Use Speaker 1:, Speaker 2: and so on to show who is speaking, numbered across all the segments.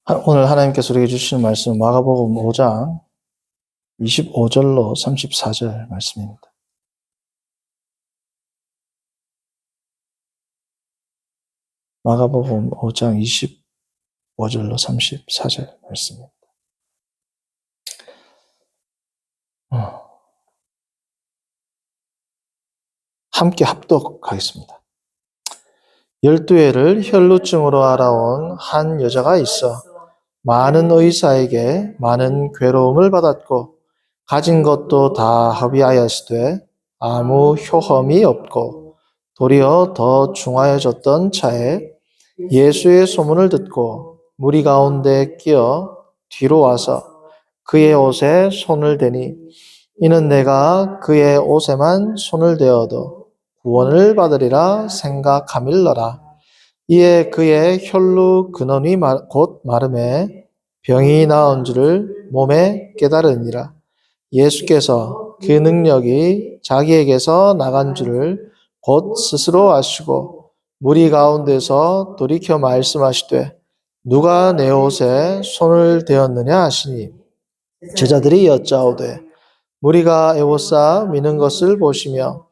Speaker 1: 오늘 하나님께서 우리에게 주시는 말씀은 마가복음 5장 25절로 34절 말씀입니다. 마가복음 5장 25절로 34절 말씀입니다. 함께 합독하겠습니다. 12회를 혈루증으로 알아온 한 여자가 있어 많은 의사에게 많은 괴로움을 받았고 가진 것도 다 허비하였으되 아무 효험이 없고 도리어 더 중하여졌던 차에 예수의 소문을 듣고 무리 가운데 끼어 뒤로 와서 그의 옷에 손을 대니 이는 내가 그의 옷에만 손을 대어도 구원을 받으리라 생각함일러라. 이에 그의 혈루 근원이 곧 마름에 병이 나은 줄을 몸에 깨달으니라. 예수께서 그 능력이 자기에게서 나간 줄을 곧 스스로 아시고 무리 가운데서 돌이켜 말씀하시되 누가 내 옷에 손을 대었느냐 하시니 제자들이 여짜오되 무리가 에워싸 미는 것을 보시며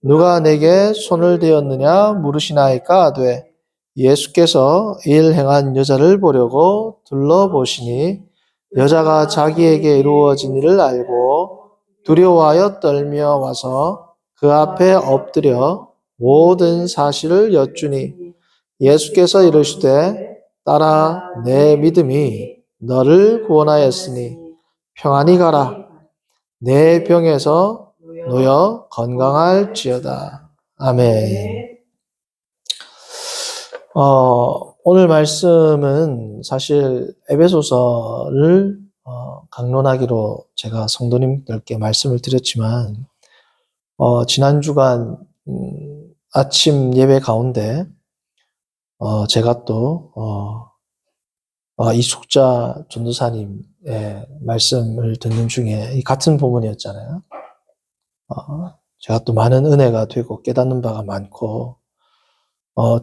Speaker 1: 누가 내게 손을 대었느냐 물으시나이까 하되 예수께서 일 행한 여자를 보려고 둘러보시니 여자가 자기에게 이루어진 일을 알고 두려워하여 떨며 와서 그 앞에 엎드려 모든 사실을 여쭈니 예수께서 이르시되 딸아 내 믿음이 너를 구원하였으니 평안히 가라. 내 병에서 놓여 건강할지어다. 아멘. 오늘 말씀은 사실 에베소서를 강론하기로 제가 성도님들께 말씀을 드렸지만 지난 주간 아침 예배 가운데 제가 또 이숙자 전도사님의 말씀을 듣는 중에 이 같은 본문이었잖아요. 제가 또 많은 은혜가 되고 깨닫는 바가 많고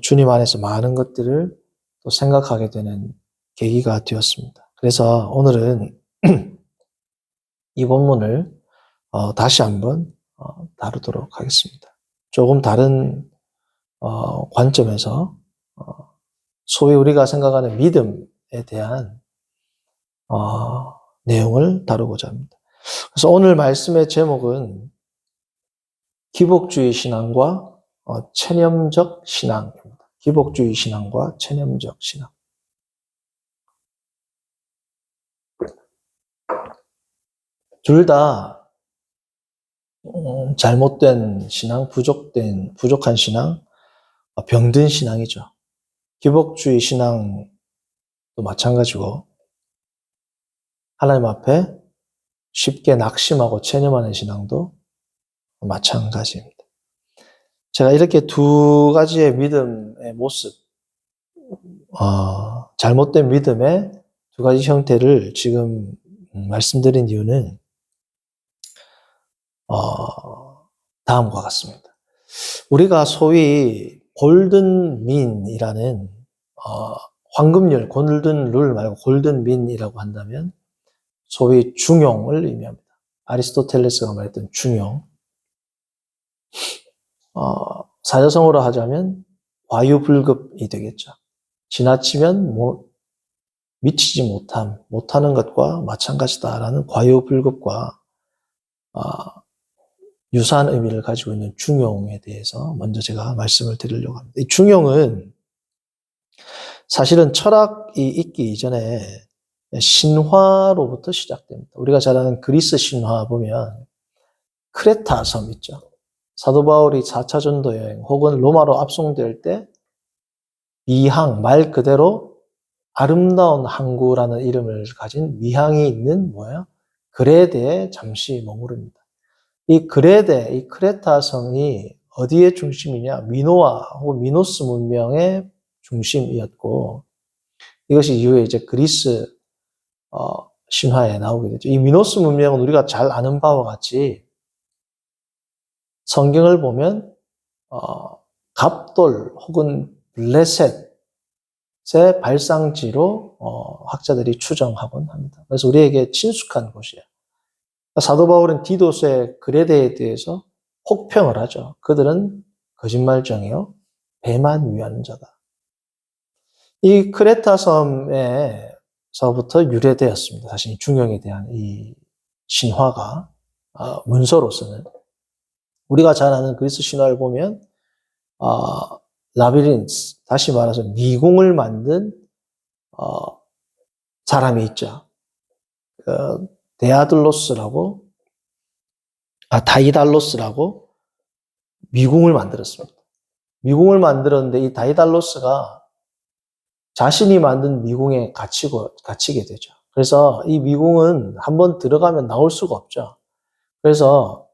Speaker 1: 주님 안에서 많은 것들을 또 생각하게 되는 계기가 되었습니다. 그래서 오늘은 이 본문을 다시 한번 다루도록 하겠습니다. 조금 다른 관점에서 소위 우리가 생각하는 믿음에 대한 내용을 다루고자 합니다. 그래서 오늘 말씀의 제목은 기복주의 신앙과 체념적 신앙입니다. 기복주의 신앙과 체념적 신앙. 둘 다 잘못된 신앙, 부족한 신앙, 병든 신앙이죠. 기복주의 신앙도 마찬가지고 하나님 앞에 쉽게 낙심하고 체념하는 신앙도 마찬가지입니다. 제가 이렇게 두 가지의 믿음의 모습, 잘못된 믿음의 두 가지 형태를 지금 말씀드린 이유는 다음과 같습니다. 우리가 소위 골든민이라는 황금률, 골든룰 말고 골든민이라고 한다면 소위 중용을 의미합니다. 아리스토텔레스가 말했던 중용. 사자성어로 하자면 과유불급이 되겠죠. 지나치면 미치지 못하는 것과 마찬가지다라는 과유불급과 유사한 의미를 가지고 있는 중용에 대해서 먼저 제가 말씀을 드리려고 합니다. 이 중용은 사실은 철학이 있기 이전에 신화로부터 시작됩니다. 우리가 잘 아는 그리스 신화 보면 크레타 섬 있죠. 사도 바울이 4차 전도 여행 혹은 로마로 압송될 때 미항, 말 그대로 아름다운 항구라는 이름을 가진 미항이 있는 그레데에 잠시 머무릅니다. 이 그레데, 이 크레타 성이 어디의 중심이냐? 미노아 혹은 미노스 문명의 중심이었고 이것이 이후에 이제 그리스 신화에 나오게 되죠. 이 미노스 문명은 우리가 잘 아는 바와 같이 성경을 보면 갑돌 혹은 블레셋 발상지로 학자들이 추정하곤 합니다. 그래서 우리에게 친숙한 곳이에요. 사도 바울은 디도스의 글에 대해서 혹평을 하죠. 그들은 거짓말쟁이요, 배만 위하는 자다. 이 크레타 섬에서부터 유래되었습니다. 사실 이 중용에 대한 이 신화가 문서로서는 우리가 잘 아는 그리스 신화를 보면 라비린스, 다시 말해서 미궁을 만든 사람이 있죠. 데아들로스라고, 다이달로스라고 미궁을 만들었습니다. 미궁을 만들었는데 이 다이달로스가 자신이 만든 미궁에 갇히게 되죠. 그래서 이 미궁은 한번 들어가면 나올 수가 없죠. 그래서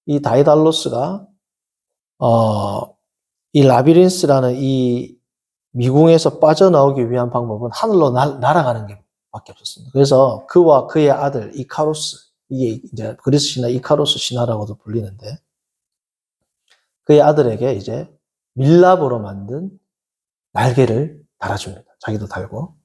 Speaker 1: 이 다이달로스가 이 라비린스라는 이 미궁에서 빠져나오기 위한 방법은 하늘로 날아가는 게 밖에 없었습니다. 그래서 그와 그의 아들 이카로스, 이게 이제 그리스 신화 이카로스 신화라고도 불리는데, 그의 아들에게 이제 밀랍으로 만든 날개를 달아줍니다. 자기도 달고.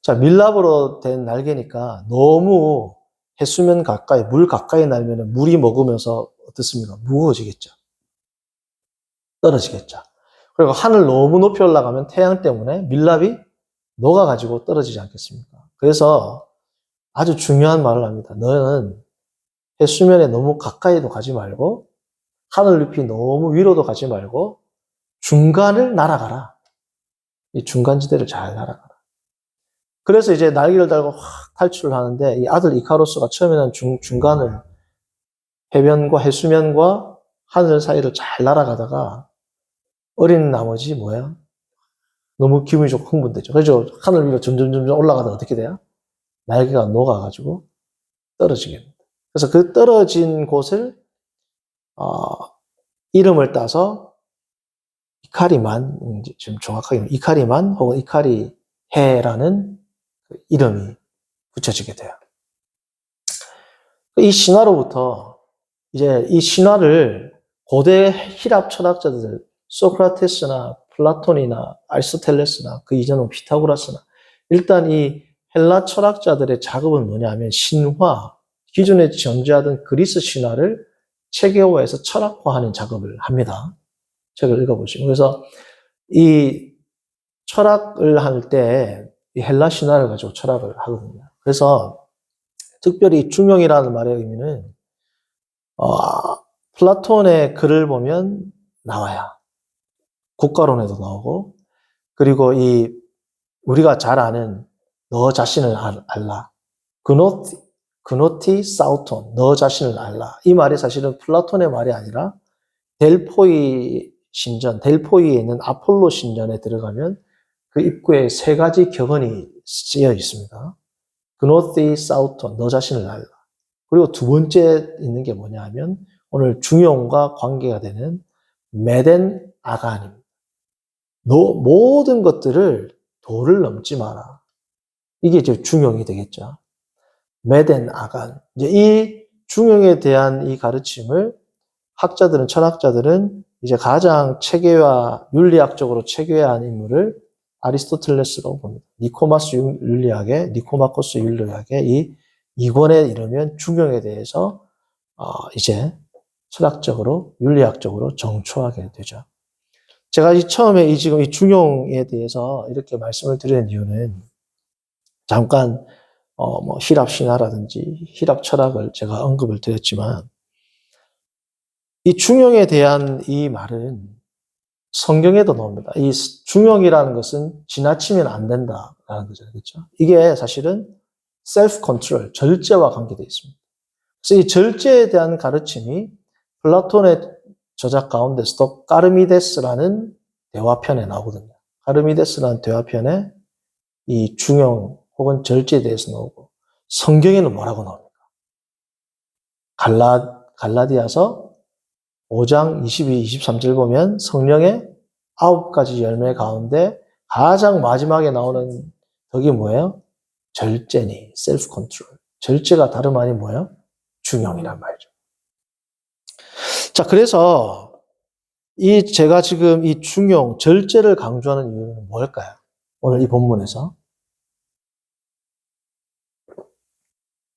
Speaker 1: 자, 밀랍으로 된 날개니까 너무 해수면 가까이, 물 가까이 날면 물이 먹으면서 어떻습니까? 무거워지겠죠. 떨어지겠죠. 그리고 하늘 너무 높이 올라가면 태양 때문에 밀랍이 녹아가지고 떨어지지 않겠습니까? 그래서 아주 중요한 말을 합니다. 너는 해수면에 너무 가까이도 가지 말고 하늘 높이 너무 위로도 가지 말고 중간을 날아가라. 이 중간지대를 잘 날아가라. 그래서 이제 날개를 달고 확 탈출을 하는데 이 아들 이카로스가 처음에는 중간을 해변과 해수면과 하늘 사이를 잘 날아가다가 어린 나머지 뭐야? 너무 기분이 좋고 흥분되죠. 그래서 하늘 위로 점점 올라가다 어떻게 돼요? 날개가 녹아가지고 떨어지게 됩니다. 그래서 그 떨어진 곳을 이름을 따서 이카리만, 지금 정확하게 이카리만 혹은 이카리해라는 그 이름이 붙여지게 돼요. 이 신화로부터 이제 이 신화를 고대 히랍 철학자들 소크라테스나 플라톤이나 아리스토텔레스나 그 이전은 피타고라스나 일단 이 헬라 철학자들의 작업은 뭐냐면 신화, 기존에 존재하던 그리스 신화를 체계화해서 철학화하는 작업을 합니다. 책을 읽어보시면. 그래서 이 철학을 할 때 이 헬라 신화를 가지고 철학을 하거든요. 그래서 특별히 중용이라는 말의 의미는 플라톤의 글을 보면 나와요. 국가론에도 나오고, 그리고 이 우리가 잘 아는 너 자신을 알라. 그노티 사우톤, 너 자신을 알라. 이 말이 사실은 플라톤의 말이 아니라 델포이 신전, 델포이에 있는 아폴로 신전에 들어가면 그 입구에 세 가지 격언이 쓰여 있습니다. 그노티 사우톤, 너 자신을 알라. 그리고 두 번째 있는 게 뭐냐 하면 오늘 중용과 관계가 되는 메덴 아간입니다. 너 모든 것들을 도를 넘지 마라. 이게 이제 중용이 되겠죠. 메덴 아간. 이제 이 중용에 대한 이 가르침을 철학자들은 이제 가장 체계화, 윤리학적으로 체계화한 인물을 아리스토텔레스라고 봅니다. 니코마코스 윤리학의 이 이권에 이르면 중용에 대해서 이제 철학적으로, 윤리학적으로 정초하게 되죠. 제가 처음에 지금 이 중용에 대해서 이렇게 말씀을 드리는 이유는 잠깐 히랍 신화라든지 히랍 철학을 제가 언급을 드렸지만 이 중용에 대한 이 말은 성경에도 나옵니다. 이 중용이라는 것은 지나치면 안 된다라는 거죠. 그렇죠? 이게 사실은 셀프 컨트롤, 절제와 관계되어 있습니다. 그래서 이 절제에 대한 가르침이 플라톤의 저작 가운데서도 까르미데스라는 대화편에 나오거든요. 까르미데스라는 대화편에 이 중용 혹은 절제에 대해서 나오고 성경에는 뭐라고 나옵니까? 갈라디아서 5장 22, 23절 보면 성령의 9가지 열매 가운데 가장 마지막에 나오는 덕이 뭐예요? 절제니, 셀프 컨트롤. 절제가 다름 아닌 뭐예요? 중용이란 말이죠. 자, 그래서 제가 지금 이 중용, 절제를 강조하는 이유는 뭘까요? 오늘 이 본문에서.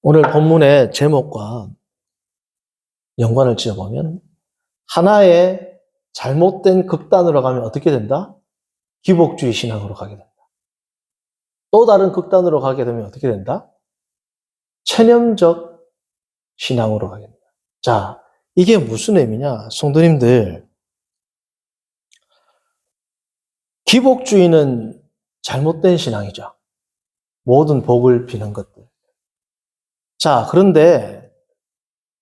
Speaker 1: 오늘 본문의 제목과 연관을 지어보면 하나의 잘못된 극단으로 가면 어떻게 된다? 기복주의 신앙으로 가게 된다. 또 다른 극단으로 가게 되면 어떻게 된다? 체념적 신앙으로 가게 된다. 자, 이게 무슨 의미냐? 성도님들, 기복주의는 잘못된 신앙이죠. 모든 복을 비는 것들. 자, 그런데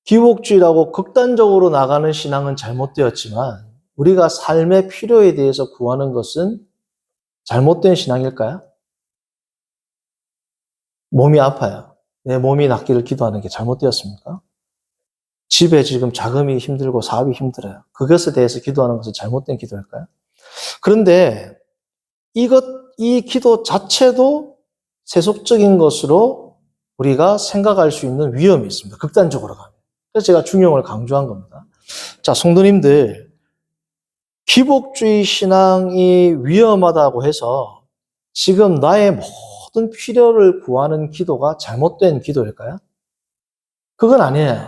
Speaker 1: 기복주의라고 극단적으로 나가는 신앙은 잘못되었지만 우리가 삶의 필요에 대해서 구하는 것은 잘못된 신앙일까요? 몸이 아파요. 내 몸이 낫기를 기도하는 게 잘못되었습니까? 집에 지금 자금이 힘들고 사업이 힘들어요. 그것에 대해서 기도하는 것은 잘못된 기도일까요? 그런데 이 기도 자체도 세속적인 것으로 우리가 생각할 수 있는 위험이 있습니다. 극단적으로 가면. 그래서 제가 중용을 강조한 겁니다. 자, 성도님들, 기복주의 신앙이 위험하다고 해서 지금 나의 모든 필요를 구하는 기도가 잘못된 기도일까요? 그건 아니에요.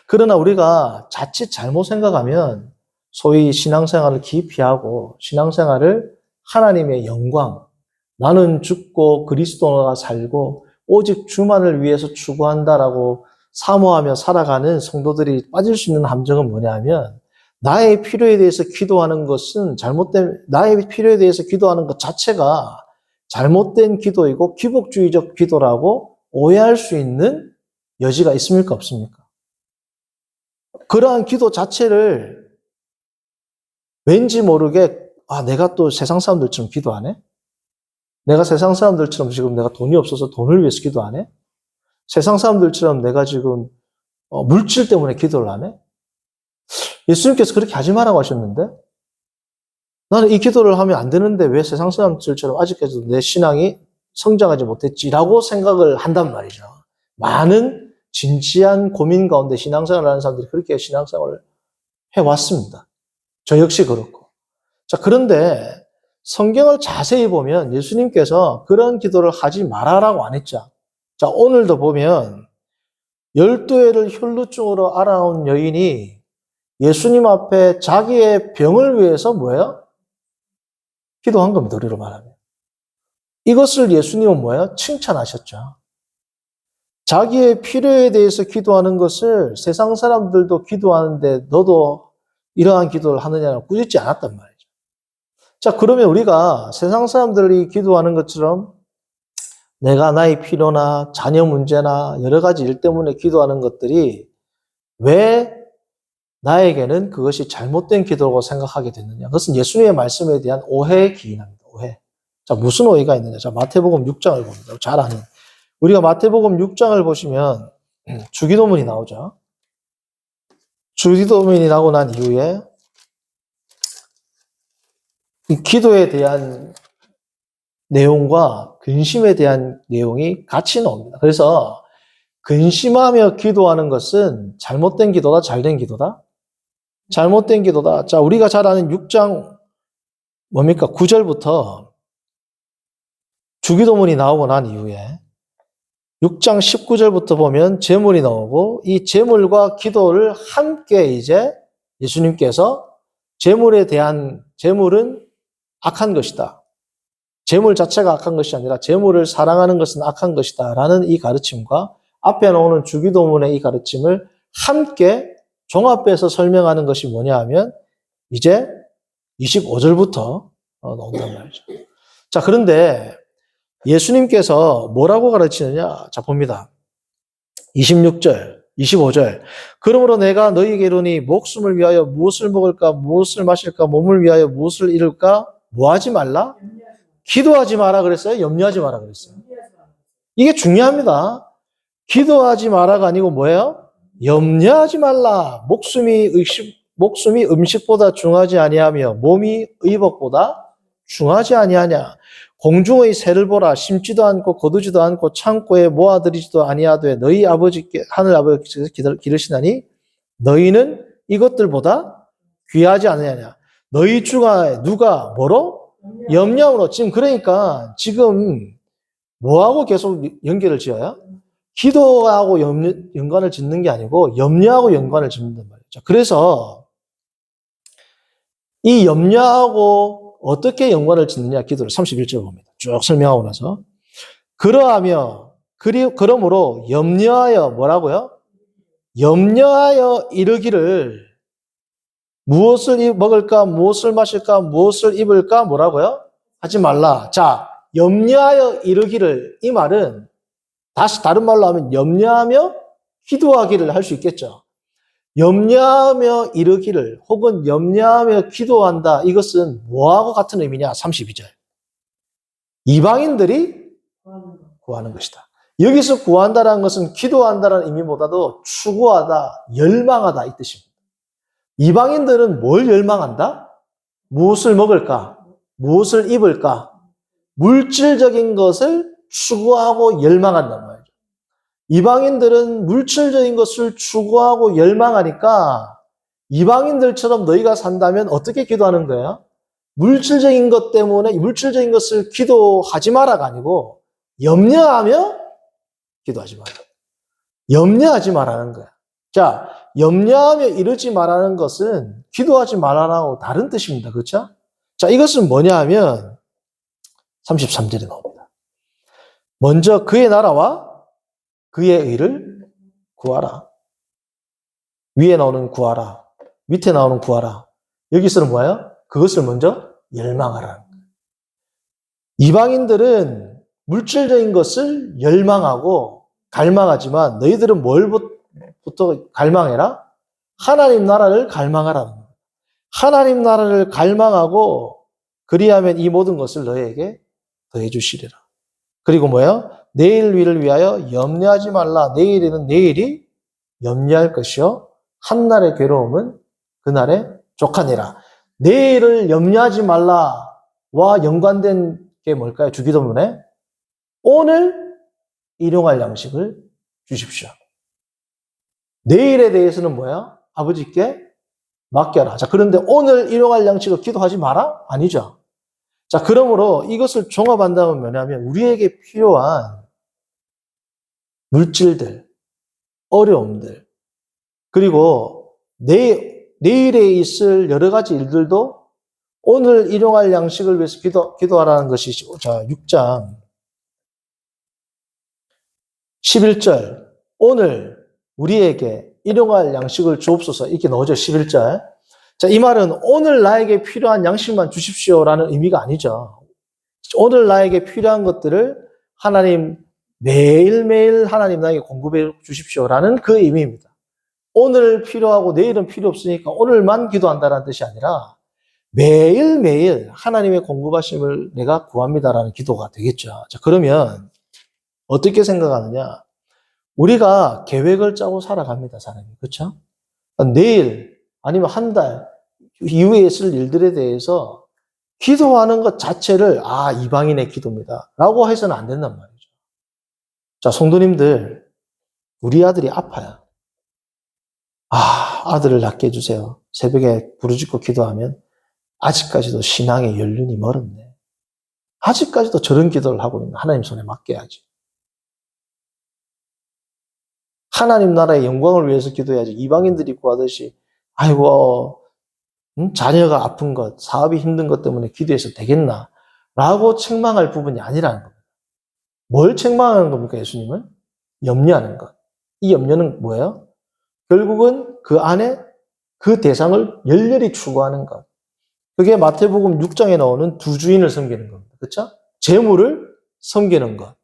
Speaker 1: 그러나 우리가 자칫 잘못 생각하면 소위 신앙생활을 기피하고 신앙생활을 하나님의 영광, 나는 죽고 그리스도가 살고 오직 주만을 위해서 추구한다라고 사모하며 살아가는 성도들이 빠질 수 있는 함정은 뭐냐면 나의 필요에 대해서 기도하는 것은 나의 필요에 대해서 기도하는 것 자체가 잘못된 기도이고 기복주의적 기도라고 오해할 수 있는 여지가 있습니까? 없습니까? 그러한 기도 자체를 왠지 모르게 내가 또 세상 사람들처럼 기도 안 해? 내가 세상 사람들처럼 지금 내가 돈이 없어서 돈을 위해서 기도 안 해? 세상 사람들처럼 내가 지금 물질 때문에 기도를 안 해? 예수님께서 그렇게 하지 말라고 하셨는데 나는 이 기도를 하면 안 되는데 왜 세상 사람들처럼 아직까지도 내 신앙이 성장하지 못했지라고 생각을 한단 말이죠. 많은 진지한 고민 가운데 신앙생활을 하는 사람들이 그렇게 신앙생활을 해왔습니다. 저 역시 그렇고. 자, 그런데 성경을 자세히 보면 예수님께서 그런 기도를 하지 말아라고 안 했죠. 자, 오늘도 보면 12회를 혈루증으로 알아온 여인이 예수님 앞에 자기의 병을 위해서 뭐예요? 기도한 겁니다. 우리로 말하면. 이것을 예수님은 뭐예요? 칭찬하셨죠. 자기의 필요에 대해서 기도하는 것을 세상 사람들도 기도하는데 너도 이러한 기도를 하느냐고 꾸짖지 않았단 말이죠. 자, 그러면 우리가 세상 사람들이 기도하는 것처럼 내가 나의 필요나 자녀 문제나 여러 가지 일 때문에 기도하는 것들이 왜 나에게는 그것이 잘못된 기도라고 생각하게 됐느냐. 그것은 예수님의 말씀에 대한 오해에 기인합니다. 오해. 자, 무슨 오해가 있느냐. 자, 마태복음 6장을 봅니다. 잘 아는. 우리가 마태복음 6장을 보시면 주기도문이 나오죠. 주기도문이 나오고 난 이후에 이 기도에 대한 내용과 근심에 대한 내용이 같이 나옵니다. 그래서 근심하며 기도하는 것은 잘못된 기도다, 잘된 기도다? 잘못된 기도다. 자, 우리가 잘 아는 6장 뭡니까? 9절부터 주기도문이 나오고 난 이후에 6장 19절부터 보면 제물이 나오고 이 제물과 기도를 함께 이제 예수님께서 제물은 악한 것이다. 제물 자체가 악한 것이 아니라 제물을 사랑하는 것은 악한 것이다. 라는 이 가르침과 앞에 나오는 주기도문의 이 가르침을 함께 종합해서 설명하는 것이 뭐냐 하면 이제 25절부터 나온단 말이죠. 자, 그런데 예수님께서 뭐라고 가르치느냐? 자, 봅니다. 26절, 25절. 그러므로 내가 너희에게 이르니 목숨을 위하여 무엇을 먹을까, 무엇을 마실까, 몸을 위하여 무엇을 이룰까, 뭐 하지 말라? 기도하지 마라 그랬어요? 염려하지 마라 그랬어요? 이게 중요합니다. 기도하지 마라가 아니고 뭐예요? 염려하지 말라. 목숨이 음식보다 중하지 아니하며 몸이 의복보다 중하지 아니하냐. 공중의 새를 보라. 심지도 않고 거두지도 않고 창고에 모아들이지도 아니하되 너희 아버지께 하늘 아버지께서 기르시나니 너희는 이것들보다 귀하지 않느냐. 너희 중에 누가 뭐로? 염려함으로. 지금 그러니까 지금 뭐하고 계속 연결을 지어요? 기도하고 연관을 짓는 게 아니고 염려하고 연관을 짓는단 말이죠. 그래서 이 염려하고 어떻게 연관을 짓느냐 기도를 31절 봅니다. 쭉 설명하고 나서 그러므로 염려하여 뭐라고요? 염려하여 이르기를 무엇을 먹을까, 무엇을 마실까, 무엇을 입을까 뭐라고요? 하지 말라. 자, 염려하여 이르기를 이 말은 다시 다른 말로 하면 염려하며 기도하기를 할 수 있겠죠. 염려하며 이르기를 혹은 염려하며 기도한다. 이것은 뭐하고 같은 의미냐? 32절. 이방인들이 구하는 것이다. 여기서 구한다는 것은 기도한다는 의미보다도 추구하다, 열망하다 이 뜻입니다. 이방인들은 뭘 열망한다? 무엇을 먹을까? 무엇을 입을까? 물질적인 것을 추구하고 열망한단 말이죠. 이방인들은 물질적인 것을 추구하고 열망하니까 이방인들처럼 너희가 산다면 어떻게 기도하는 거예요? 물질적인 것 때문에 물질적인 것을 기도하지 마라가 아니고 염려하며 기도하지 마라. 염려하지 말라는 거야. 자, 염려하며 이르지 말라는 것은 기도하지 말라고 다른 뜻입니다. 그렇죠? 자, 이것은 뭐냐 하면 33절에 나옵니다. 먼저 그의 나라와 그의 의를 구하라. 위에 나오는 구하라. 밑에 나오는 구하라. 여기서는 뭐예요? 그것을 먼저 열망하라는 거예요. 이방인들은 물질적인 것을 열망하고 갈망하지만 너희들은 뭘부터 갈망해라? 하나님 나라를 갈망하라는 거예요. 하나님 나라를 갈망하고 그리하면 이 모든 것을 너희에게 더해 주시리라. 그리고 뭐예요? 내일 위를 위하여 염려하지 말라. 내일에는 내일이 염려할 것이요 한날의 괴로움은 그날의 족하니라. 내일을 염려하지 말라와 연관된 게 뭘까요? 주기도문에 오늘 일용할 양식을 주십시오. 내일에 대해서는 뭐야? 아버지께 맡겨라. 자, 그런데 오늘 일용할 양식을 기도하지 마라? 아니죠. 자, 그러므로 이것을 종합한다면 뭐냐면 우리에게 필요한 물질들, 어려움들, 그리고 내일에 있을 여러 가지 일들도 오늘 일용할 양식을 위해서 기도하라는 것이 자, 6장 11절 오늘 우리에게 일용할 양식을 주옵소서 이렇게 나오죠. 11절. 자, 이 말은 오늘 나에게 필요한 양식만 주십시오라는 의미가 아니죠. 오늘 나에게 필요한 것들을 하나님 매일매일 하나님 나에게 공급해 주십시오라는 그 의미입니다. 오늘 필요하고 내일은 필요 없으니까 오늘만 기도한다는 뜻이 아니라 매일매일 하나님의 공급하심을 내가 구합니다라는 기도가 되겠죠. 자, 그러면 어떻게 생각하느냐? 우리가 계획을 짜고 살아갑니다, 사람이. 그렇죠? 내일 아니면 한 달 이후에 있을 일들에 대해서 기도하는 것 자체를 이방인의 기도입니다 라고 해서는 안 된단 말이죠. 자, 성도님들, 우리 아들이 아파요. 아들을 낫게 해주세요. 새벽에 부르짖고 기도하면 아직까지도 신앙의 연륜이 멀었네. 아직까지도 저런 기도를 하고 있는 하나님 손에 맡겨야지. 하나님 나라의 영광을 위해서 기도해야지. 이방인들이 구하듯이 아이고 자녀가 아픈 것, 사업이 힘든 것 때문에 기도해서 되겠나? 라고 책망할 부분이 아니라는 겁니다. 뭘 책망하는 겁니까, 예수님은? 염려하는 것. 이 염려는 뭐예요? 결국은 그 안에 그 대상을 열렬히 추구하는 것. 그게 마태복음 6장에 나오는 두 주인을 섬기는 겁니다. 그렇죠? 재물을 섬기는 것.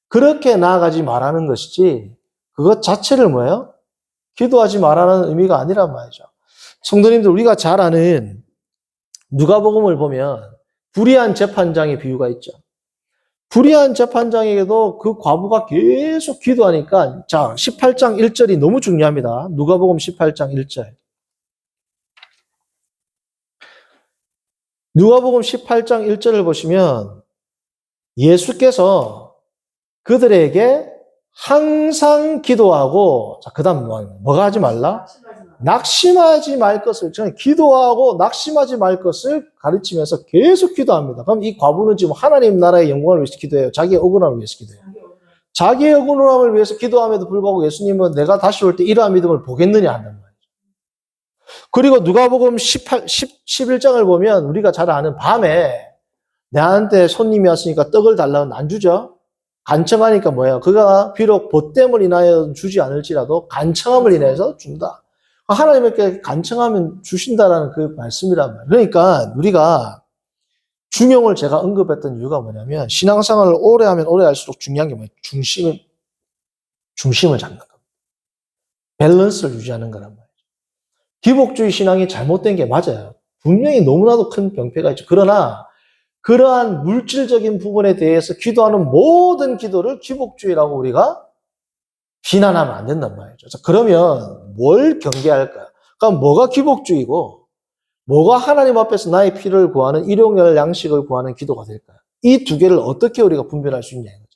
Speaker 1: 그렇게 나아가지 말라는 것이지 그것 자체를 뭐예요? 기도하지 말라는 의미가 아니란 말이죠. 성도님들, 우리가 잘 아는 누가복음을 보면 불의한 재판장의 비유가 있죠. 불의한 재판장에게도 그 과부가 계속 기도하니까 자, 18장 1절이 너무 중요합니다. 누가복음 18장 1절. 누가복음 18장 1절을 보시면 예수께서 그들에게 항상 기도하고 자, 그다음 뭐가 하지 말라? 낙심하지 말 것을, 저는 기도하고 낙심하지 말 것을 가르치면서 계속 기도합니다. 그럼 이 과부는 지금 하나님 나라의 영광을 위해서 기도해요? 자기의 억울함을 위해서 기도해요? 자기의 억울함을 위해서 기도함에도 불구하고 예수님은 내가 다시 올 때 이러한 믿음을 보겠느냐 한단 말이에요. 그리고 누가복음 11장을 보면 우리가 잘 아는 밤에 내한테 손님이 왔으니까 떡을 달라고 안 주죠? 간청하니까 뭐예요? 그가 비록 보탬을 인하여 주지 않을지라도 간청함을 인해서 준다. 하나님께 간청하면 주신다라는 그 말씀이란 말이에요. 그러니까 우리가 중용을 제가 언급했던 이유가 뭐냐면 신앙생활을 오래 하면 오래 할수록 중요한 게 뭐예요? 중심을 잡는 겁니다. 밸런스를 유지하는 거란 말이에요. 기복주의 신앙이 잘못된 게 맞아요. 분명히 너무나도 큰 병폐가 있죠. 그러나 그러한 물질적인 부분에 대해서 기도하는 모든 기도를 기복주의라고 우리가 비난하면 안 된단 말이죠. 그러면 뭘 경계할까요? 그럼 뭐가 기복주의고 뭐가 하나님 앞에서 나의 필요를 구하는 일용할 양식을 구하는 기도가 될까요? 이 두 개를 어떻게 우리가 분별할 수 있냐 이거죠.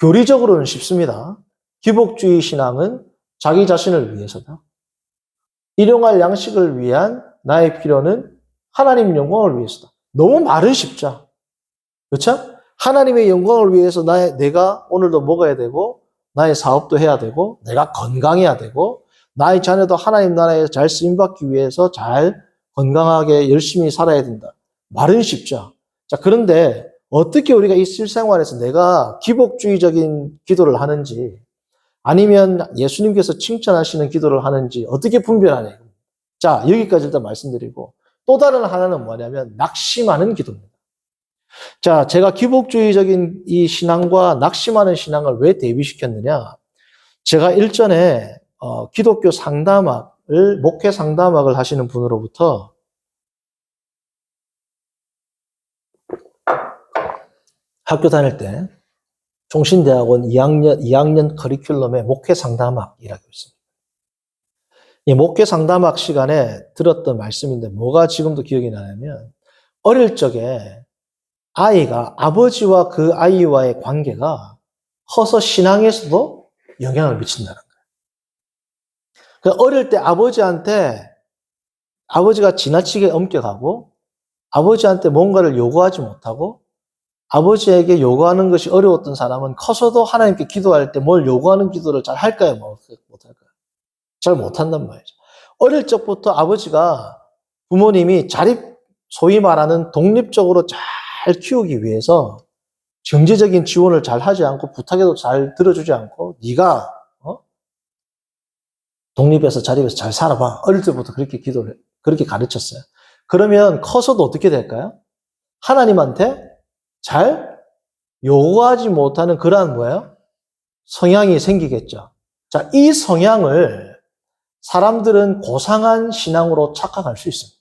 Speaker 1: 교리적으로는 쉽습니다. 기복주의 신앙은 자기 자신을 위해서다. 일용할 양식을 위한 나의 필요는 하나님 영광을 위해서다. 너무 말은 쉽죠. 그렇죠? 하나님의 영광을 위해서 내가 오늘도 먹어야 되고 나의 사업도 해야 되고 내가 건강해야 되고 나의 자녀도 하나님 나라에 잘 쓰임받기 위해서 잘 건강하게 열심히 살아야 된다. 말은 쉽죠. 자, 그런데 어떻게 우리가 이 실생활에서 내가 기복주의적인 기도를 하는지 아니면 예수님께서 칭찬하시는 기도를 하는지 어떻게 분별하냐. 자, 여기까지 일단 말씀드리고 또 다른 하나는 뭐냐면 낙심하는 기도입니다. 자, 제가 기복주의적인 이 신앙과 낙심하는 신앙을 왜 대비시켰느냐? 제가 일전에 기독교 상담학을 목회 상담학을 하시는 분으로부터 학교 다닐 때 종신대학원 2학년 커리큘럼에 목회 상담학이라고 있습니다. 이 목회 상담학 시간에 들었던 말씀인데 뭐가 지금도 기억이 나냐면 어릴 적에 아이가 아버지와 그 아이와의 관계가 커서 신앙에서도 영향을 미친다는 거예요. 어릴 때 아버지가 지나치게 엄격하고 아버지한테 뭔가를 요구하지 못하고 아버지에게 요구하는 것이 어려웠던 사람은 커서도 하나님께 기도할 때 뭘 요구하는 기도를 잘 할까요? 못할까요? 잘 못한단 말이죠. 어릴 적부터 아버지가 부모님이 소위 말하는 독립적으로 잘 키우기 위해서 경제적인 지원을 잘 하지 않고 부탁해도 잘 들어주지 않고 네가 독립해서 자립해서 잘 살아봐. 어릴 때부터 그렇게 가르쳤어요. 그러면 커서도 어떻게 될까요? 하나님한테 잘 요구하지 못하는 그러한 뭐예요? 성향이 생기겠죠. 자, 이 성향을 사람들은 고상한 신앙으로 착각할 수 있습니다.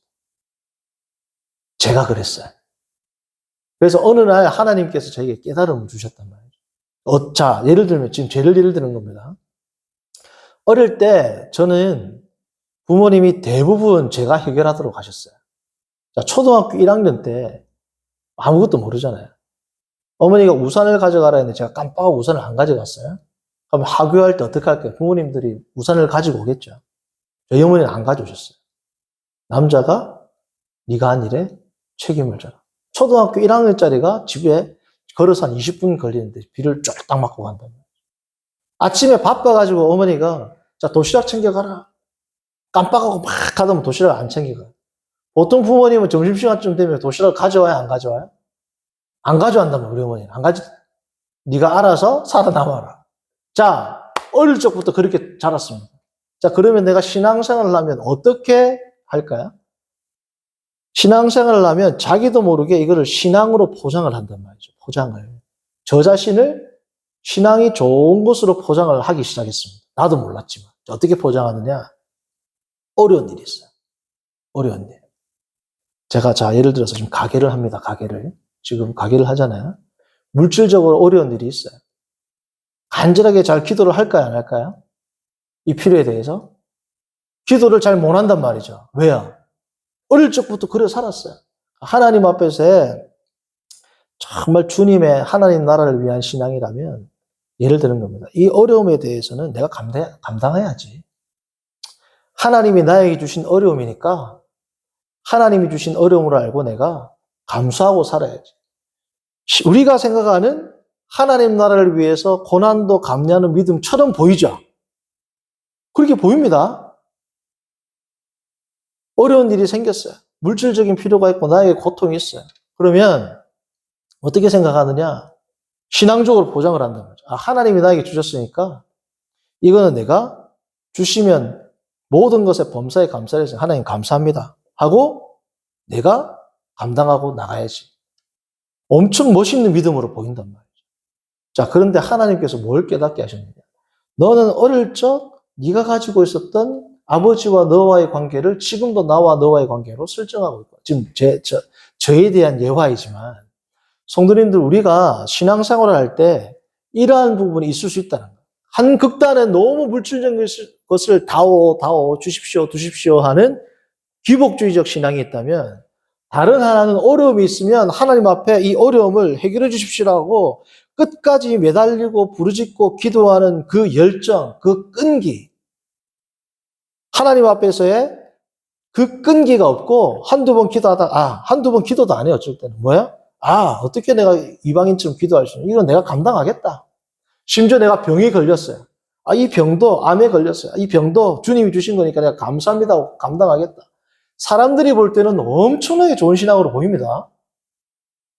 Speaker 1: 제가 그랬어요. 그래서 어느 날 하나님께서 저에게 깨달음을 주셨단 말이에요. 자, 예를 들면 지금 죄를 예를 드는 겁니다. 어릴 때 저는 부모님이 대부분 제가 해결하도록 하셨어요. 자, 초등학교 1학년 때 아무것도 모르잖아요. 어머니가 우산을 가져가라 했는데 제가 깜빡하고 우산을 안 가져갔어요. 그럼 하교할 때 어떻게 할까요? 부모님들이 우산을 가지고 오겠죠. 저희 어머니는 안 가져오셨어요. 남자가 네가 한 일에 책임을 져라. 초등학교 1학년짜리가 집에 걸어서 한 20분 걸리는데 비를 쫄딱 맞고 간단 말이에요. 아침에 바빠가지고 어머니가 자 도시락 챙겨가라. 깜빡하고 막 가다 보면 도시락을 안 챙겨가요. 보통 부모님은 점심시간쯤 되면 도시락을 가져와요? 안 가져와요? 안 가져간단 말이에요. 우리 어머니는. 네가 알아서 살아남아라. 자, 어릴 적부터 그렇게 자랐습니다. 자, 그러면 내가 신앙생활을 하면 어떻게 할까요? 신앙생활을 하면 자기도 모르게 이거를 신앙으로 포장을 한단 말이죠. 포장을. 저 자신을 신앙이 좋은 것으로 포장을 하기 시작했습니다. 나도 몰랐지만. 어떻게 포장하느냐? 어려운 일이 있어요. 어려운 일. 제가 예를 들어서 지금 가게를 합니다. 지금 가게를 하잖아요. 물질적으로 어려운 일이 있어요. 간절하게 잘 기도를 할까요? 안 할까요? 이 필요에 대해서? 기도를 잘 못 한단 말이죠. 왜요? 어릴 적부터 그래 살았어요. 하나님 앞에서 정말 주님의 하나님 나라를 위한 신앙이라면 예를 드는 겁니다. 이 어려움에 대해서는 내가 감당해야지. 하나님이 나에게 주신 어려움이니까 하나님이 주신 어려움을 알고 내가 감수하고 살아야지. 우리가 생각하는 하나님 나라를 위해서 고난도 감내하는 믿음처럼 보이죠? 그렇게 보입니다. 어려운 일이 생겼어요. 물질적인 필요가 있고 나에게 고통이 있어요. 그러면 어떻게 생각하느냐? 신앙적으로 보장을 한다는 거죠. 아, 하나님이 나에게 주셨으니까 이거는 내가 주시면 모든 것에 범사에 감사를 해서 하나님 감사합니다 하고 내가 감당하고 나가야지. 엄청 멋있는 믿음으로 보인단 말이죠. 자, 그런데 하나님께서 뭘 깨닫게 하셨느냐? 너는 어릴 적 네가 가지고 있었던 아버지와 너와의 관계를 지금도 나와 너와의 관계로 설정하고 있고, 지금 저에 대한 예화이지만 성도님들, 우리가 신앙생활을 할 때 이러한 부분이 있을 수 있다는 거예요. 한 극단에 너무 물질적인 것을 다오 주십시오 하는 기복주의적 신앙이 있다면, 다른 하나는 어려움이 있으면 하나님 앞에 이 어려움을 해결해 주십시오라고 끝까지 매달리고 부르짖고 기도하는 그 열정, 그 끈기, 하나님 앞에서의 그 끈기가 없고 한두 번 기도하다가 한두 번 기도도 안 해요. 어쩔 때는. 뭐야? 어떻게 내가 이방인처럼 기도할 수 있냐? 이건 내가 감당하겠다. 심지어 내가 병이 걸렸어요. 이 병도 암에 걸렸어요. 이 병도 주님이 주신 거니까 내가 감사합니다 하고 감당하겠다. 사람들이 볼 때는 엄청나게 좋은 신앙으로 보입니다.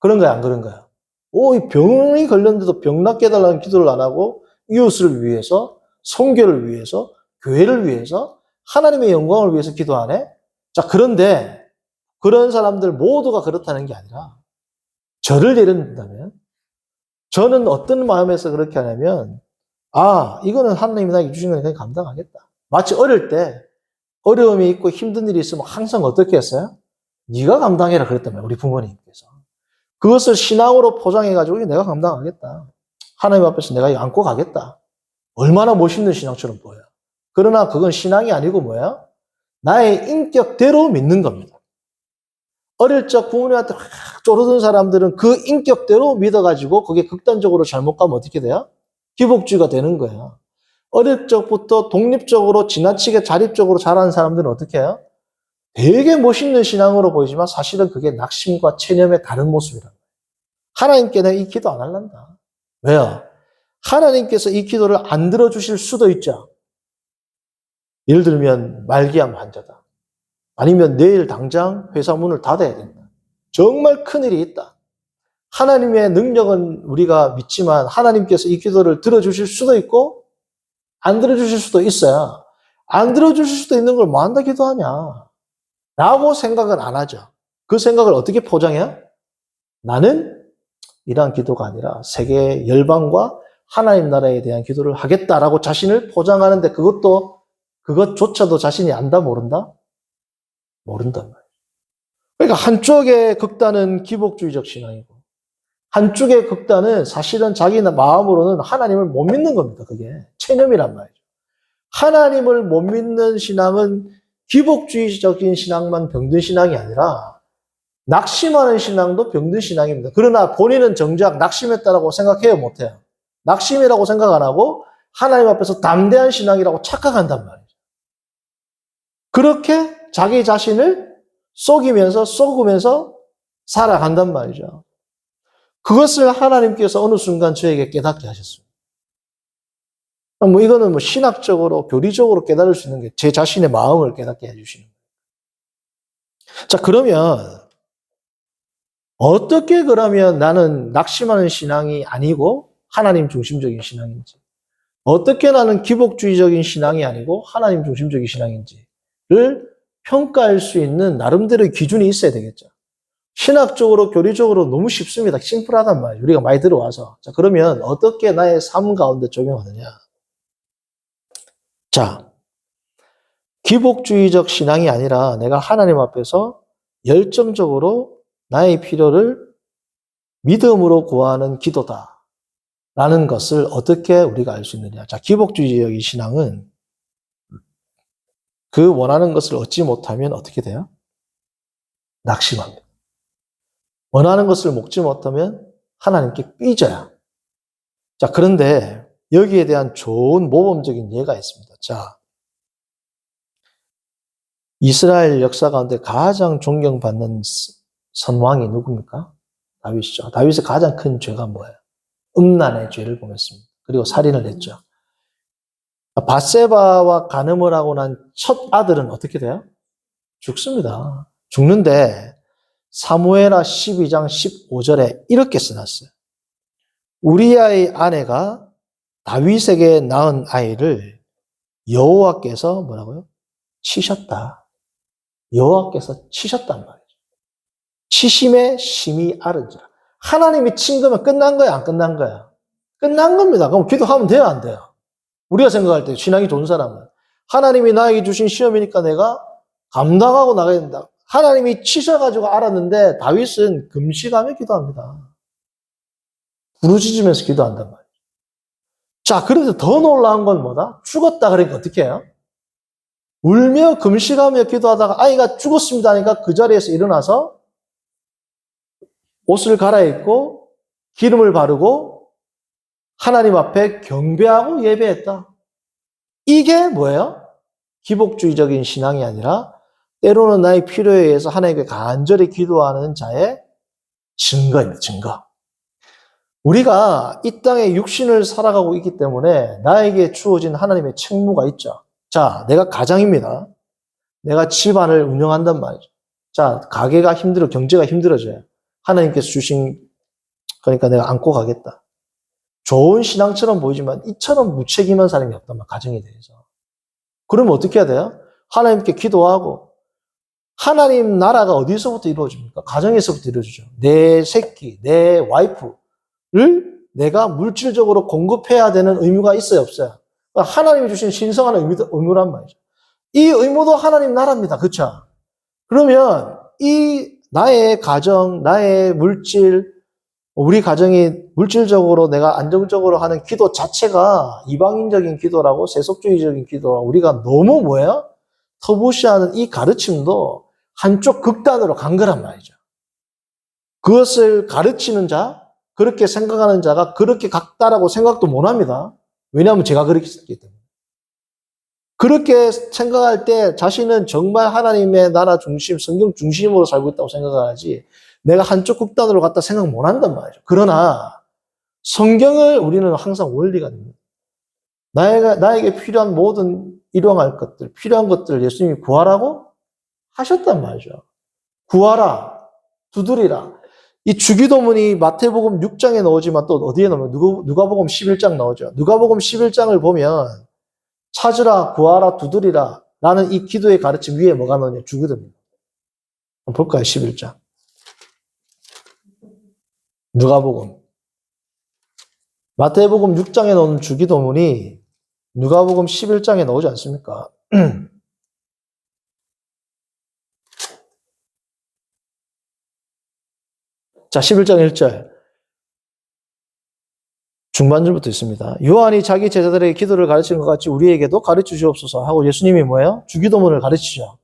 Speaker 1: 그런가요? 안 그런가요? 이 병이 걸렸는데도 병 낫게 해달라는 기도를 안 하고 이웃을 위해서, 선교를 위해서, 교회를 위해서, 하나님의 영광을 위해서 기도하네? 자, 그런데 그런 사람들 모두가 그렇다는 게 아니라 저를 예를 든다면 저는 어떤 마음에서 그렇게 하냐면 이거는 하나님이 나에게 주신 거니까 감당하겠다. 마치 어릴 때 어려움이 있고 힘든 일이 있으면 항상 어떻게 했어요? 네가 감당해라 그랬단 말이에요. 우리 부모님께서. 그것을 신앙으로 포장해가지고 내가 감당하겠다. 하나님 앞에서 내가 안고 가겠다. 얼마나 멋있는 신앙처럼 보여요. 그러나 그건 신앙이 아니고 뭐야? 나의 인격대로 믿는 겁니다. 어릴 적 부모님한테 확 쪼르던 사람들은 그 인격대로 믿어가지고 그게 극단적으로 잘못 가면 어떻게 돼요? 기복주의가 되는 거예요. 어릴 적부터 독립적으로 지나치게 자립적으로 자란 사람들은 어떻게 해요? 되게 멋있는 신앙으로 보이지만 사실은 그게 낙심과 체념의 다른 모습이란 말이에요. 하나님께 내가 이 기도 안 할란다. 왜요? 하나님께서 이 기도를 안 들어주실 수도 있죠. 예를 들면 말기암 환자다. 아니면 내일 당장 회사 문을 닫아야 된다. 정말 큰일이 있다. 하나님의 능력은 우리가 믿지만 하나님께서 이 기도를 들어주실 수도 있고 안 들어주실 수도 있어요. 안 들어주실 수도 있는 걸 뭐 한다 기도하냐 라고 생각은 안 하죠. 그 생각을 어떻게 포장해요? 나는 이러한 기도가 아니라 세계 열방과 하나님 나라에 대한 기도를 하겠다라고 자신을 포장하는데 그것조차도 자신이 안다 모른다? 모른단 말이에요. 그러니까 한쪽의 극단은 기복주의적 신앙이고 한쪽의 극단은 사실은 자기 마음으로는 하나님을 못 믿는 겁니다. 그게 체념이란 말이죠. 하나님을 못 믿는 신앙은 기복주의적인 신앙만 병든 신앙이 아니라 낙심하는 신앙도 병든 신앙입니다. 그러나 본인은 정작 낙심했다라고 생각해요? 못해요? 낙심이라고 생각 안 하고 하나님 앞에서 담대한 신앙이라고 착각한단 말이죠. 그렇게 자기 자신을 속으면서 살아간단 말이죠. 그것을 하나님께서 어느 순간 저에게 깨닫게 하셨습니다. 이거는 신학적으로, 교리적으로 깨달을 수 있는 게 제 자신의 마음을 깨닫게 해주시는 거예요. 자, 그러면 어떻게 그러면 나는 낙심하는 신앙이 아니고 하나님 중심적인 신앙인지, 어떻게 나는 기복주의적인 신앙이 아니고 하나님 중심적인 신앙인지를 평가할 수 있는 나름대로의 기준이 있어야 되겠죠. 신학적으로, 교리적으로 너무 쉽습니다. 심플하단 말이에요. 우리가 많이 들어와서. 자, 그러면 어떻게 나의 삶 가운데 적용하느냐. 자, 기복주의적 신앙이 아니라 내가 하나님 앞에서 열정적으로 나의 필요를 믿음으로 구하는 기도다. 라는 것을 어떻게 우리가 알 수 있느냐. 자, 기복주의적인 신앙은 그 원하는 것을 얻지 못하면 어떻게 돼요? 낙심합니다. 원하는 것을 먹지 못하면 하나님께 삐져요. 자, 그런데 여기에 대한 좋은 모범적인 예가 있습니다. 자, 이스라엘 역사 가운데 가장 존경받는 선왕이 누굽니까? 다윗이죠. 다윗의 가장 큰 죄가 뭐예요? 음란의 죄를 범했습니다. 그리고 살인을 했죠. 밧세바와 간음을 하고 난 첫 아들은 어떻게 돼요? 죽습니다. 죽는데 사무엘하 12장 15절에 이렇게 써놨어요. 우리아의 아내가 다윗에게 낳은 아이를 여호와께서 뭐라고요? 치셨다. 여호와께서 치셨단 말이죠. 치심에 심히 아른지라. 하나님이 친 거면 끝난 거야, 안 끝난 거야? 끝난 겁니다. 그럼 기도하면 돼요, 안 돼요? 우리가 생각할 때 신앙이 좋은 사람은 하나님이 나에게 주신 시험이니까 내가 감당하고 나가야 된다. 하나님이 치셔가지고 알았는데 다윗은 금식하며 기도합니다. 부르짖으면서 기도한단 말이에요. 자, 그런데 더 놀라운 건 뭐다? 죽었다 그러니까 어떻게 해요? 울며 금식하며 기도하다가 아이가 죽었습니다 하니까 그 자리에서 일어나서 옷을 갈아입고 기름을 바르고 하나님 앞에 경배하고 예배했다. 이게 뭐예요? 기복주의적인 신앙이 아니라 때로는 나의 필요에 의해서 하나님께 간절히 기도하는 자의 증거입니다. 증거. 우리가 이 땅에 육신을 살아가고 있기 때문에 나에게 주어진 하나님의 책무가 있죠. 자, 내가 가장입니다. 내가 집안을 운영한단 말이죠. 자, 가게가 힘들어, 경제가 힘들어져요. 하나님께서 주신, 그러니까 내가 안고 가겠다. 좋은 신앙처럼 보이지만 이처럼 무책임한 사람이 없단 말이에요. 가정에 대해서. 그러면 어떻게 해야 돼요? 하나님께 기도하고 하나님 나라가 어디서부터 이루어집니까? 가정에서부터 이루어지죠. 내 새끼, 내 와이프를 내가 물질적으로 공급해야 되는 의무가 있어요, 없어요? 하나님이 주신 신성한 의무란 말이죠. 이 의무도 하나님 나라입니다. 그렇죠? 그러면 이 나의 가정, 나의 물질, 우리 가정이 물질적으로 내가 안정적으로 하는 기도 자체가 이방인적인 기도라고 세속주의적인 기도라고 우리가 너무 뭐예요? 터부시하는 이 가르침도 한쪽 극단으로 간 거란 말이죠. 그것을 가르치는 자, 그렇게 생각하는 자가 그렇게 같다라고 생각도 못 합니다. 왜냐하면 제가 그렇게 했기 때문에. 그렇게 생각할 때 자신은 정말 하나님의 나라 중심, 성경 중심으로 살고 있다고 생각하지 내가 한쪽 극단으로 갔다 생각 못 한단 말이죠. 그러나 성경을 우리는 항상 원리가 됩니다. 나에게 필요한 모든 일용할 것들, 필요한 것들을 예수님이 구하라고 하셨단 말이죠. 구하라, 두드리라. 이 주기도문이 마태복음 6장에 나오지만 또 어디에 나오면 누가복음 11장 나오죠. 누가복음 11장을 보면 찾으라, 구하라, 두드리라 라는 이 기도의 가르침 위에 뭐가 나오냐? 주기도문입니다. 한번 볼까요? 11장. 누가복음. 마태복음 6장에 나오는 주기도문이 누가복음 11장에 나오지 않습니까? 자, 11장 1절. 중반절부터 있습니다. 요한이 자기 제자들에게 기도를 가르친 것 같이 우리에게도 가르쳐 주옵소서 하고 예수님이 뭐예요? 주기도문을 가르치죠.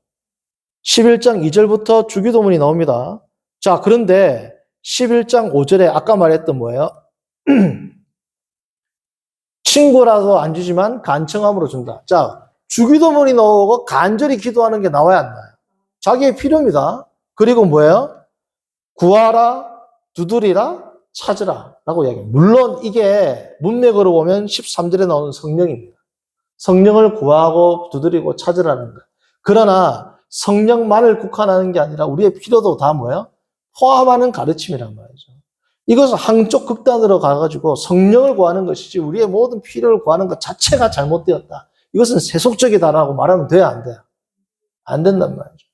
Speaker 1: 11장 2절부터 주기도문이 나옵니다. 자, 그런데 11장 5절에 아까 말했던 뭐예요? 친구라도 안 주지만 간청함으로 준다. 자, 주기도문이 나오고 간절히 기도하는 게 나와야 안 나요. 자기의 필요입니다. 그리고 뭐예요? 구하라, 두드리라, 찾으라 라고 이야기합니다. 물론 이게 문맥으로 보면 13절에 나오는 성령입니다. 성령을 구하고 두드리고 찾으라는 거예요. 그러나 성령만을 국한하는 게 아니라 우리의 필요도 다 뭐예요? 포함하는 가르침이란 말이죠. 이것은 한쪽 극단으로 가가지고 성령을 구하는 것이지 우리의 모든 필요를 구하는 것 자체가 잘못되었다. 이것은 세속적이다라고 말하면 돼요, 안 돼요? 안 된단 말이죠.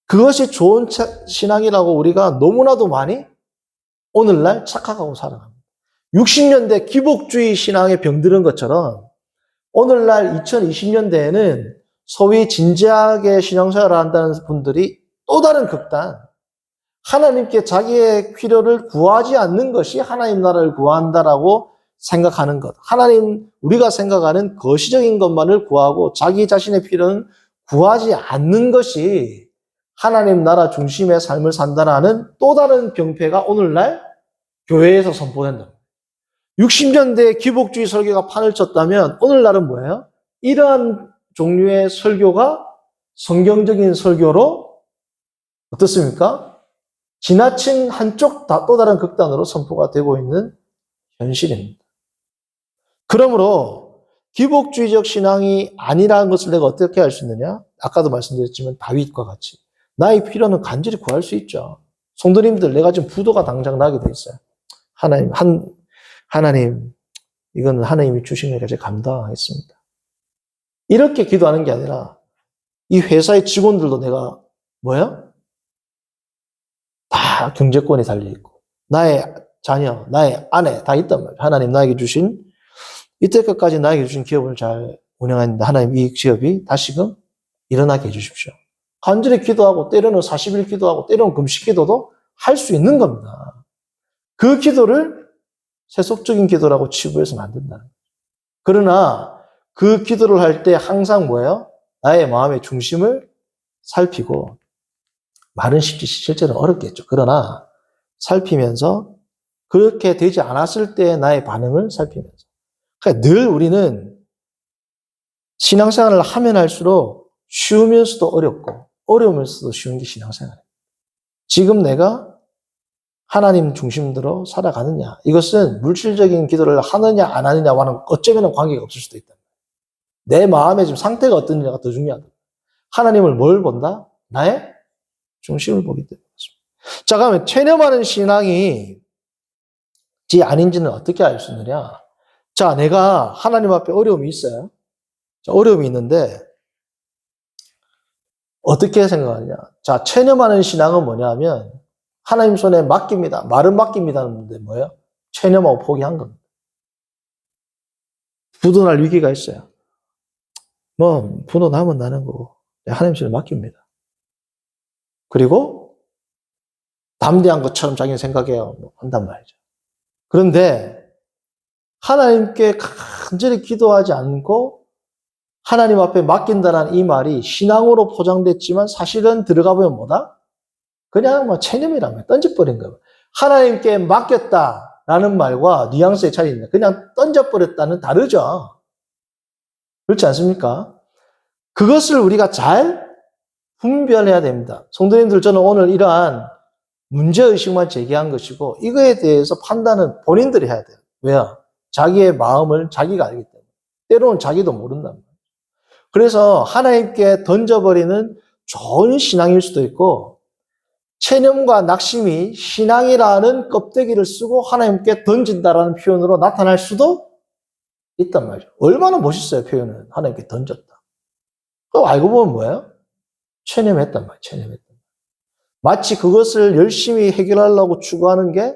Speaker 1: 그것이 좋은 신앙이라고 우리가 너무나도 많이 오늘날 착각하고 살아갑니다. 60년대 기복주의 신앙에 병들은 것처럼 오늘날 2020년대에는 소위 진지하게 신앙생활을 한다는 분들이 또 다른 극단, 하나님께 자기의 필요를 구하지 않는 것이 하나님 나라를 구한다라고 생각하는 것. 하나님, 우리가 생각하는 거시적인 것만을 구하고 자기 자신의 필요는 구하지 않는 것이 하나님 나라 중심의 삶을 산다라는 또 다른 병폐가 오늘날 교회에서 선포된다. 60년대 기복주의 설교가 판을 쳤다면 오늘날은 뭐예요? 이러한 종류의 설교가 성경적인 설교로 어떻습니까? 지나친 한쪽 또 다른 극단으로 선포가 되고 있는 현실입니다. 그러므로 기복주의적 신앙이 아니라는 것을 내가 어떻게 알 수 있느냐? 아까도 말씀드렸지만 다윗과 같이 나의 필요는 간절히 구할 수 있죠. 성도님들, 내가 지금 부도가 당장 나게 돼 있어요. 하나님, 이건 하나님이 주신 거니까 제가 감당하겠습니다. 이렇게 기도하는 게 아니라 이 회사의 직원들도 내가 다 경제권이 달려있고 나의 자녀, 나의 아내 다 있단 말이에요. 하나님 나에게 주신 이때까지 나에게 주신 기업을 잘 운영하는데 하나님 이 기업이 다시금 일어나게 해주십시오. 간절히 기도하고 때로는 40일 기도하고 때로는 금식 기도도 할 수 있는 겁니다. 그 기도를 세속적인 기도라고 치부해서는 안 된다는 거예요. 그러나 그 기도를 할 때 항상 나의 마음의 중심을 살피고 말은 쉽지 실제로는 어렵겠죠. 그러나 살피면서 그렇게 되지 않았을 때 나의 반응을 살피면서 그러니까 늘 우리는 신앙생활을 하면 할수록 쉬우면서도 어렵고 어려우면서도 쉬운 게 신앙생활이에요. 지금 내가 하나님 중심대로 살아가느냐 이것은 물질적인 기도를 하느냐 안 하느냐와는 어쩌면 관계가 없을 수도 있다. 내 마음의 지금 상태가 어떠느냐가 더 중요하다. 하나님을 뭘 본다? 나의 중심을 보기 때문에. 자, 그러면 체념하는 신앙이 아닌지는 어떻게 알 수 있느냐? 자, 내가 하나님 앞에 어려움이 있어요. 자, 어려움이 있는데 어떻게 생각하느냐? 자, 체념하는 신앙은 뭐냐면 하나님 손에 맡깁니다. 말은 맡깁니다는데 체념하고 포기한 겁니다. 부도날 위기가 있어요. 부도 나면 나는 거고 하나님 손에 맡깁니다. 그리고 담대한 것처럼 자기는 생각해요. 한단 말이죠. 그런데 하나님께 간절히 기도하지 않고 하나님 앞에 맡긴다는 이 말이 신앙으로 포장됐지만 사실은 들어가 보면 그냥 체념이란 말이에요. 던져버린 거예요. 하나님께 맡겼다라는 말과 뉘앙스의 차이입니다. 그냥 던져버렸다는 다르죠. 그렇지 않습니까? 그것을 우리가 잘 분별해야 됩니다. 성도님들, 저는 오늘 이러한 문제의식만 제기한 것이고 이거에 대해서 판단은 본인들이 해야 돼요. 왜요? 자기의 마음을 자기가 알기 때문에. 때로는 자기도 모른단 말이에요. 그래서 하나님께 던져버리는 좋은 신앙일 수도 있고 체념과 낙심이 신앙이라는 껍데기를 쓰고 하나님께 던진다라는 표현으로 나타날 수도 있단 말이죠. 얼마나 멋있어요, 표현은. 하나님께 던졌다. 그거 알고 보면 체념했단 말이에요. 체념했단 말이에요. 마치 그것을 열심히 해결하려고 추구하는 게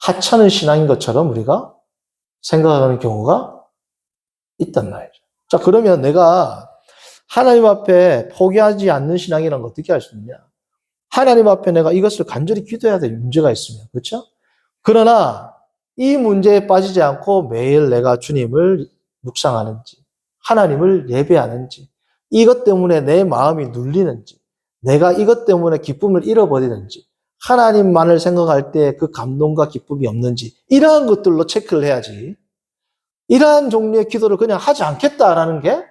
Speaker 1: 하찮은 신앙인 것처럼 우리가 생각하는 경우가 있단 말이죠. 자, 그러면 내가 하나님 앞에 포기하지 않는 신앙이라는 걸 어떻게 알 수 있느냐? 하나님 앞에 내가 이것을 간절히 기도해야 될 문제가 있으면, 그렇죠? 그러나 이 문제에 빠지지 않고 매일 내가 주님을 묵상하는지, 하나님을 예배하는지, 이것 때문에 내 마음이 눌리는지, 내가 이것 때문에 기쁨을 잃어버리는지, 하나님만을 생각할 때 그 감동과 기쁨이 없는지, 이러한 것들로 체크를 해야지. 이러한 종류의 기도를 그냥 하지 않겠다라는 게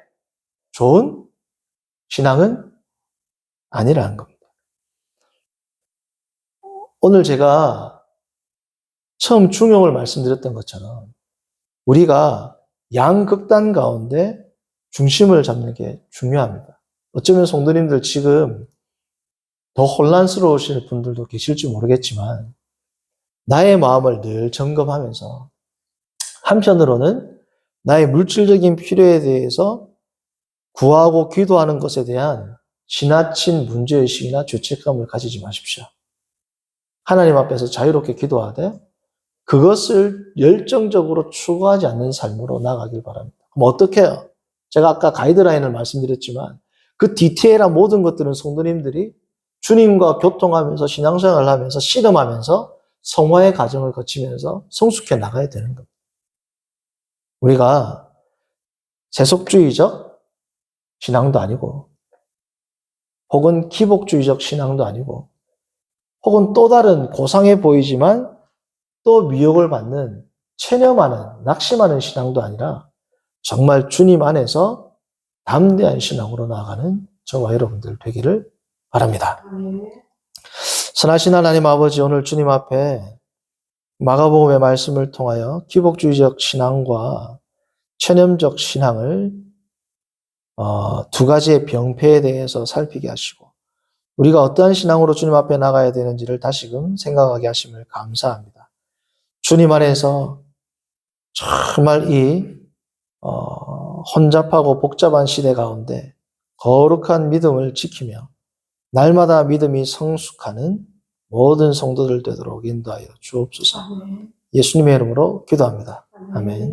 Speaker 1: 좋은 신앙은 아니라는 겁니다. 오늘 제가 처음 중용을 말씀드렸던 것처럼 우리가 양극단 가운데 중심을 잡는 게 중요합니다. 어쩌면 성도님들 지금 더 혼란스러우실 분들도 계실지 모르겠지만 나의 마음을 늘 점검하면서 한편으로는 나의 물질적인 필요에 대해서 구하고 기도하는 것에 대한 지나친 문제의식이나 죄책감을 가지지 마십시오. 하나님 앞에서 자유롭게 기도하되 그것을 열정적으로 추구하지 않는 삶으로 나아가길 바랍니다. 그럼 어떻게 해요? 제가 아까 가이드라인을 말씀드렸지만 그 디테일한 모든 것들은 성도님들이 주님과 교통하면서 신앙생활을 하면서 씨름하면서 성화의 과정을 거치면서 성숙해 나가야 되는 겁니다. 우리가 세속주의적 신앙도 아니고 혹은 기복주의적 신앙도 아니고 혹은 또 다른 고상해 보이지만 또 미혹을 받는 체념하는 낙심하는 신앙도 아니라 정말 주님 안에서 담대한 신앙으로 나아가는 저와 여러분들 되기를 바랍니다. 선하신 하나님 아버지, 오늘 주님 앞에 마가복음의 말씀을 통하여 기복주의적 신앙과 체념적 신앙을 두 가지의 병폐에 대해서 살피게 하시고 우리가 어떠한 신앙으로 주님 앞에 나가야 되는지를 다시금 생각하게 하심을 감사합니다. 주님 안에서 정말 이 혼잡하고 복잡한 시대 가운데 거룩한 믿음을 지키며 날마다 믿음이 성숙하는 모든 성도들 되도록 인도하여 주옵소서. 예수님의 이름으로 기도합니다. 아멘.